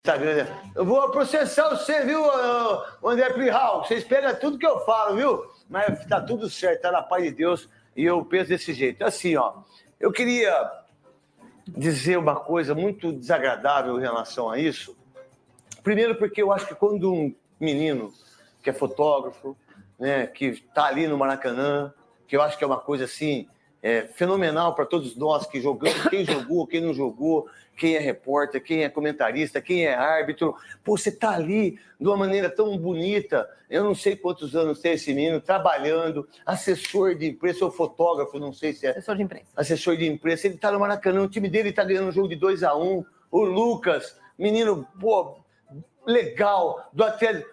Instagram. Eu vou processar você, viu, André Plihal? Vocês pegam tudo que eu falo, viu? Mas tá tudo certo, tá na paz de Deus e eu penso desse jeito. Assim, ó, eu queria dizer uma coisa muito desagradável em relação a isso. Primeiro porque eu acho que quando um menino que é fotógrafo, né, que está ali no Maracanã, que eu acho que é uma coisa assim fenomenal para todos nós que jogamos, quem jogou, quem não jogou, quem é repórter, quem é comentarista, quem é árbitro. Pô, você está ali de uma maneira tão bonita. Eu não sei quantos anos tem esse menino trabalhando, assessor de imprensa ou fotógrafo, não sei se é. Assessor de imprensa. Assessor de imprensa. Ele está no Maracanã, o time dele está ganhando um jogo de 2-1. O Lucas, menino, pô, legal, do Atlético.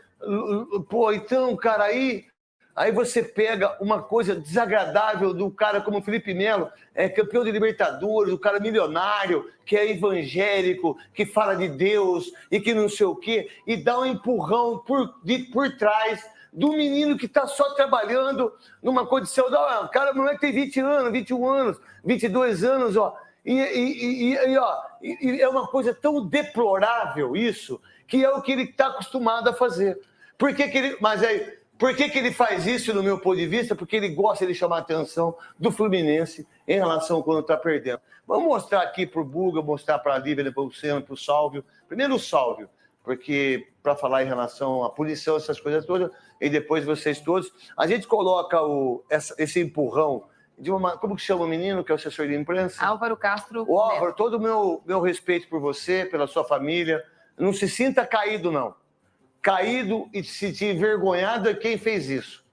Pô, então, cara, aí você pega uma coisa desagradável do cara como o Felipe Melo, campeão de Libertadores, o cara milionário, que é evangélico, que fala de Deus e que não sei o quê, e dá um empurrão por trás do menino que está só trabalhando numa condição... O cara, o moleque tem 20 anos, 21 anos, 22 anos, ó. E é uma coisa tão deplorável isso, que é o que ele está acostumado a fazer. Por que ele faz isso, no meu ponto de vista? Porque ele gosta de chamar a atenção do Fluminense em relação a quando está perdendo. Vamos mostrar aqui para o Buga, mostrar para a Lívia, depois o Luciano, para o Sálvio. Primeiro o Sálvio, porque para falar em relação à punição, essas coisas todas, e depois vocês todos. A gente coloca esse empurrão de uma... Como que chama o menino, que é o assessor de imprensa? Álvaro Castro. O Álvaro, todo o meu respeito por você, pela sua família. Não se sinta caído, não. Caído e se envergonhado é quem fez isso.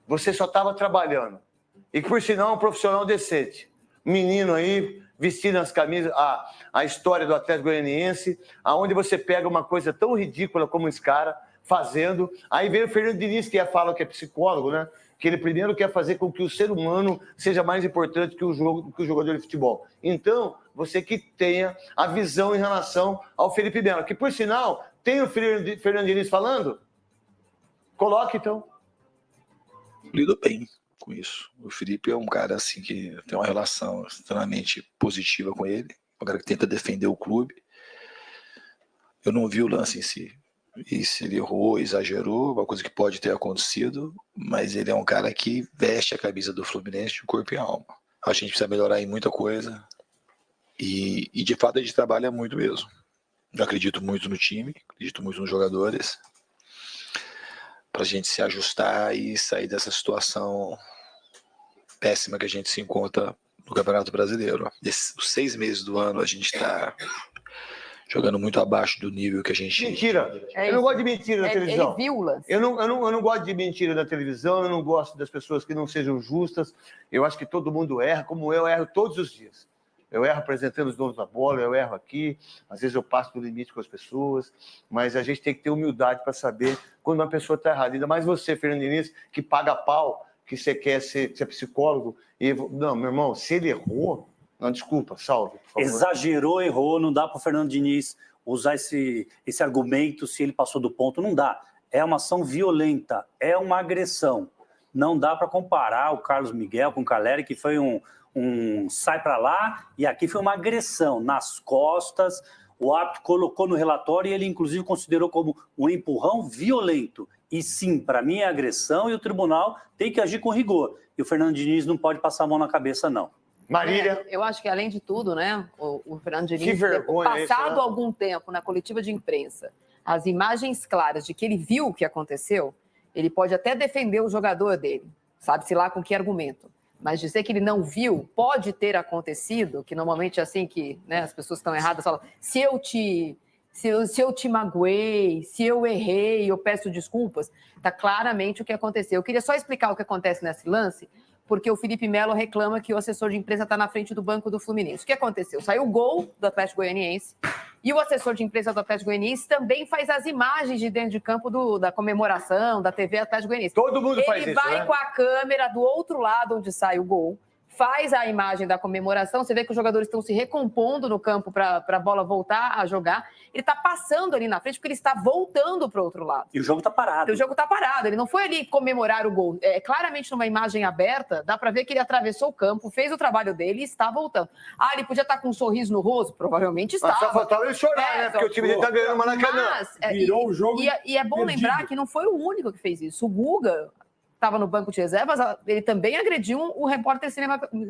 Você só estava trabalhando. E por sinal, é um profissional decente. Menino aí, vestindo as camisas, a história do Atlético Goianiense, aonde você pega uma coisa tão ridícula como esse cara fazendo. Aí vem o Fernando Diniz, que fala que é psicólogo, né? Que ele primeiro quer fazer com que o ser humano seja mais importante que o jogador de futebol. Então, você que tenha a visão em relação ao Felipe Melo, que por sinal... Tem o Fernando Diniz falando? Coloque, então. Lido bem com isso. O Felipe é um cara assim que tem uma relação extremamente positiva com ele. Um cara que tenta defender o clube. Eu não vi o lance em si. E se ele errou, exagerou, uma coisa que pode ter acontecido, mas ele é um cara que veste a camisa do Fluminense de corpo e alma. Acho que a gente precisa melhorar em muita coisa. E de fato a gente trabalha muito mesmo. Eu acredito muito no time, acredito muito nos jogadores, para a gente se ajustar e sair dessa situação péssima que a gente se encontra no Campeonato Brasileiro. Os 6 meses do ano a gente está jogando muito abaixo do nível que a gente... Mentira! Eu não gosto de mentira na televisão. Ele viu o lance. Eu não gosto de mentira na televisão, eu não gosto das pessoas que não sejam justas. Eu acho que todo mundo erra, como eu erro todos os dias. Eu erro apresentando os donos da bola, eu erro aqui, às vezes eu passo do limite com as pessoas, mas a gente tem que ter humildade para saber quando uma pessoa está errada. Ainda mais você, Fernando Diniz, que paga pau, que você quer ser psicólogo. Não, meu irmão, se ele errou... Não, desculpa, Salve, por favor. Exagerou, errou, não dá para o Fernando Diniz usar esse argumento se ele passou do ponto, não dá. É uma ação violenta, é uma agressão. Não dá para comparar o Carlos Miguel com o Caleri, que foi um sai para lá, e aqui foi uma agressão nas costas. O árbitro colocou no relatório e ele, inclusive, considerou como um empurrão violento. E sim, para mim é agressão e o tribunal tem que agir com rigor. E o Fernando Diniz não pode passar a mão na cabeça, não. Marília. Eu acho que, além de tudo, né, o Fernando Diniz, que vergonha, passado algum tempo na coletiva de imprensa, as imagens claras de que ele viu o que aconteceu, ele pode até defender o jogador dele, sabe-se lá com que argumento. Mas dizer que ele não viu, pode ter acontecido, que normalmente é assim que, né, as pessoas estão erradas, falam, se eu te magoei, se eu errei, eu peço desculpas, está claramente o que aconteceu. Eu queria só explicar o que acontece nesse lance, porque o Felipe Melo reclama que o assessor de imprensa está na frente do banco do Fluminense. O que aconteceu? Saiu o gol do Atlético Goianiense e o assessor de imprensa do Atlético Goianiense também faz as imagens de dentro de campo da comemoração, da TV Atlético Goianiense. Todo mundo faz isso, Ele vai com a câmera do outro lado onde sai o gol, faz a imagem da comemoração, você vê que os jogadores estão se recompondo no campo para a bola voltar a jogar. Ele está passando ali na frente porque ele está voltando para o outro lado. E o jogo está parado. O jogo está parado, ele não foi ali comemorar o gol. Claramente, numa imagem aberta, dá para ver que ele atravessou o campo, fez o trabalho dele e está voltando. Ele podia estar com um sorriso no rosto? Provavelmente estava. Mas só faltava ele chorar, né? Porque o time dele está ganhando o Maracanã. Virou o jogo E é bom perdido. lembrar que não foi o único que fez isso. O Guga estava no banco de reservas, ele também agrediu o repórter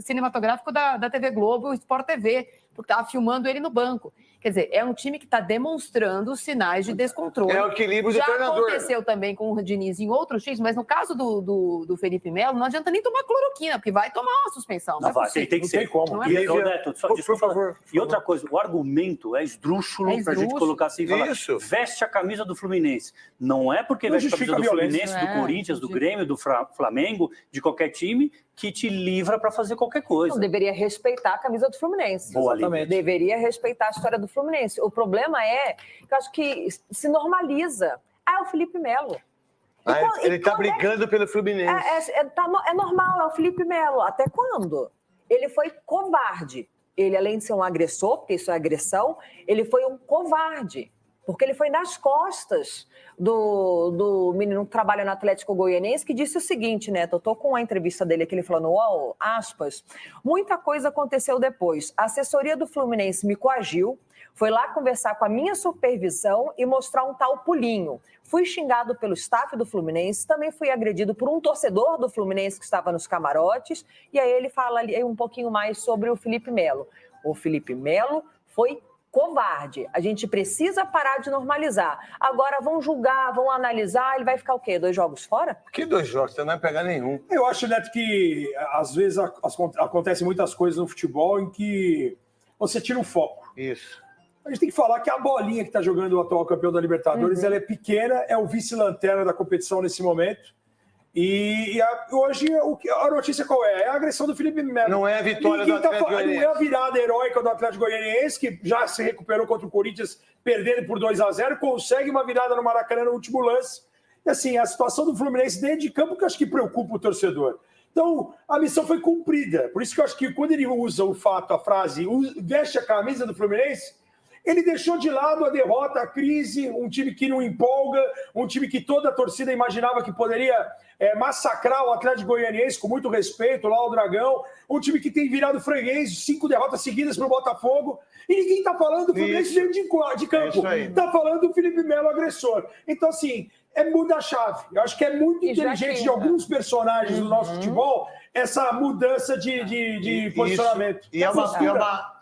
cinematográfico da TV Globo, o Sport TV, porque estava filmando ele no banco. Quer dizer, é um time que está demonstrando sinais de descontrole. É o equilíbrio do Já treinador. aconteceu também com o Diniz em outros times, mas no caso do Felipe Melo, não adianta nem tomar cloroquina, porque vai tomar uma suspensão. Não vai, tem que Não ser. tem como. Não é E, possível. Neto, só, Por desculpa, favor. e outra coisa, o argumento é esdrúxulo pra gente colocar assim, falar, Isso. veste a camisa do Fluminense. Não é porque Não veste a camisa justifica do a violência. Fluminense, do Corinthians, do Grêmio, do Flamengo, de qualquer time, que te livra para fazer qualquer coisa. Não, deveria respeitar a camisa do Fluminense. Boa, Lívia. Deveria respeitar a história do Fluminense. O problema é que eu acho que se normaliza. É o Felipe Melo. Ele está brigando pelo Fluminense. É normal, é o Felipe Melo. Até quando? Ele foi covarde. Ele, além de ser um agressor, porque isso é agressão, ele foi um covarde. Porque ele foi nas costas do menino que trabalha no Atlético Goianiense, que disse o seguinte, Neto, eu tô com a entrevista dele aqui, ele falando, aspas, muita coisa aconteceu depois. A assessoria do Fluminense me coagiu, foi lá conversar com a minha supervisão e mostrar um tal pulinho. Fui xingado pelo staff do Fluminense, também fui agredido por um torcedor do Fluminense que estava nos camarotes, e aí ele fala ali um pouquinho mais sobre o Felipe Melo. O Felipe Melo foi covarde. A gente precisa parar de normalizar. Agora vão julgar, vão analisar, ele vai ficar o quê? 2 jogos fora? Que 2 jogos? Você não vai pegar nenhum. Eu acho, Neto, que às vezes acontecem muitas coisas no futebol em que você tira o foco. Isso. A gente tem que falar que a bolinha que está jogando o atual campeão da Libertadores, ela é pequena, é o vice-lanterna da competição nesse momento. E hoje a notícia qual é? É a agressão do Felipe Melo. Não é a vitória do Atlético Goianiense. Não é a virada heróica do Atlético Goianiense, que já se recuperou contra o Corinthians, perdendo por 2-0, consegue uma virada no Maracanã no último lance. E assim, a situação do Fluminense dentro de campo que eu acho que preocupa o torcedor. Então, a missão foi cumprida. Por isso que eu acho que quando ele usa a frase, veste a camisa do Fluminense, ele deixou de lado a derrota, a crise, um time que não empolga, um time que toda a torcida imaginava que poderia massacrar o Atlético Goianiense, com muito respeito, lá o Dragão, um time que tem virado freguês, 5 derrotas seguidas para o Botafogo, e ninguém está falando do Fluminense dentro de campo, está falando do Felipe Melo agressor. Então, assim, muda a chave. Eu acho que é muito inteligente de alguns personagens do nosso futebol essa mudança de posicionamento. E é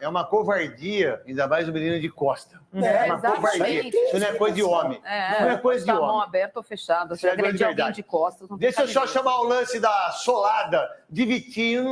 uma covardia, ainda mais o menino de Costa. É uma covardia. Isso não é coisa de homem. Não é coisa de homem. Mão aberta ou fechada. Isso é agredir alguém de costas. Deixa eu só chamar o lance da solada de Vitinho